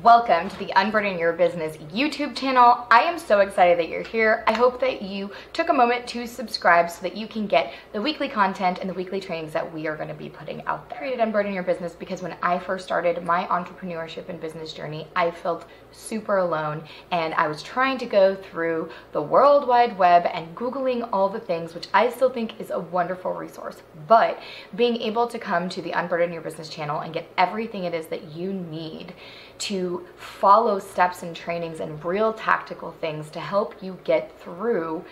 Welcome to the Unburden Your Business YouTube channel. I am so excited that you're here. I hope that you took a moment to subscribe so that you can get the weekly content and the weekly trainings that we are going to be putting out there. I created Unburden Your Business because when I first started my entrepreneurship and business journey, I felt super alone and I was trying to go through the World Wide Web and Googling all the things, which I still think is a wonderful resource. But being able to come to the Unburden Your Business channel and get everything it is that you need to follow steps and trainings and real tactical things to help you get through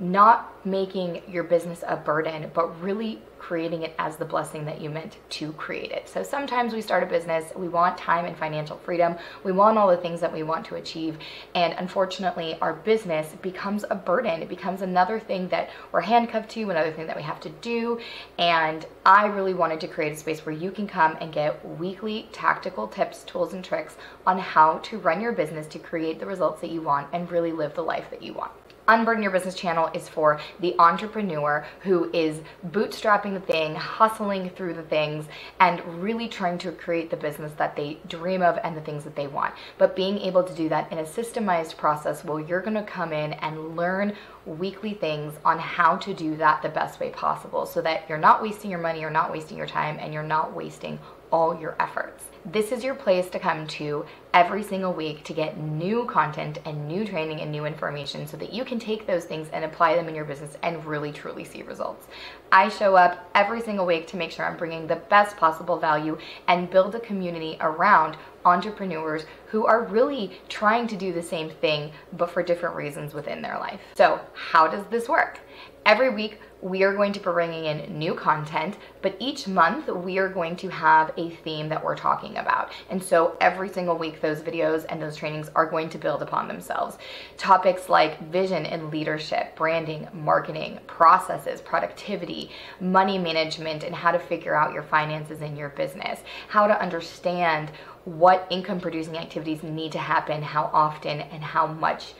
not making your business a burden, but really creating it as the blessing that you meant to create it. So sometimes we start a business, we want time and financial freedom, we want all the things that we want to achieve, and unfortunately our business becomes a burden. It becomes another thing that we're handcuffed to, another thing that we have to do, and I really wanted to create a space where you can come and get weekly tactical tips, tools, and tricks on how to run your business to create the results that you want and really live the life that you want. Unburden Your Business channel is for the entrepreneur who is bootstrapping the thing, hustling through the things, and really trying to create the business that they dream of and the things that they want. But being able to do that in a systemized process where you're going to come in and learn weekly things on how to do that the best way possible so that you're not wasting your money, you're not wasting your time, and you're not wasting all your efforts. This is your place to come to every single week to get new content and new training and new information so that you can take those things and apply them in your business and really truly see results. I show up every single week to make sure I'm bringing the best possible value and build a community around entrepreneurs who are really trying to do the same thing but for different reasons within their life. So how does this work? Every week we are going to be bringing in new content, but each month we are going to have a theme that we're talking about. And so every single week those videos and those trainings are going to build upon themselves. Topics like vision and leadership, branding, marketing, processes, productivity, money management, and how to figure out your finances in your business, how to understand what income producing activities need to happen, how often, and how much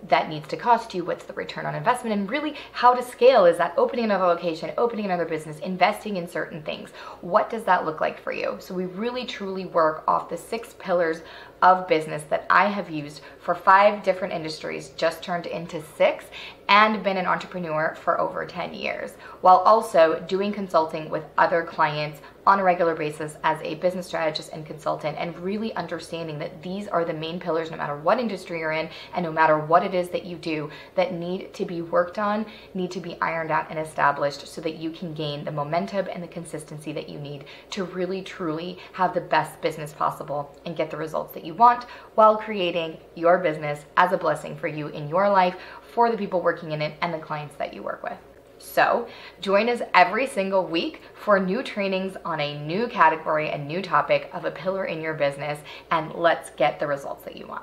that needs to cost you, what's the return on investment, and really how to scale. Is that opening another location, opening another business, investing in certain things? What does that look like for you? So we really truly work off the 6 pillars of business that I have used for 5 different industries, just turned into 6, and been an entrepreneur for over 10 years, while also doing consulting with other clients on a regular basis as a business strategist and consultant, and really understanding that these are the main pillars no matter what industry you're in and no matter what it is that you do that need to be worked on, need to be ironed out and established so that you can gain the momentum and the consistency that you need to really truly have the best business possible and get the results that you want while creating your business as a blessing for you in your life, for the people working in it, and the clients that you work with. So join us every single week for new trainings on a new category, a new topic of a pillar in your business, and let's get the results that you want.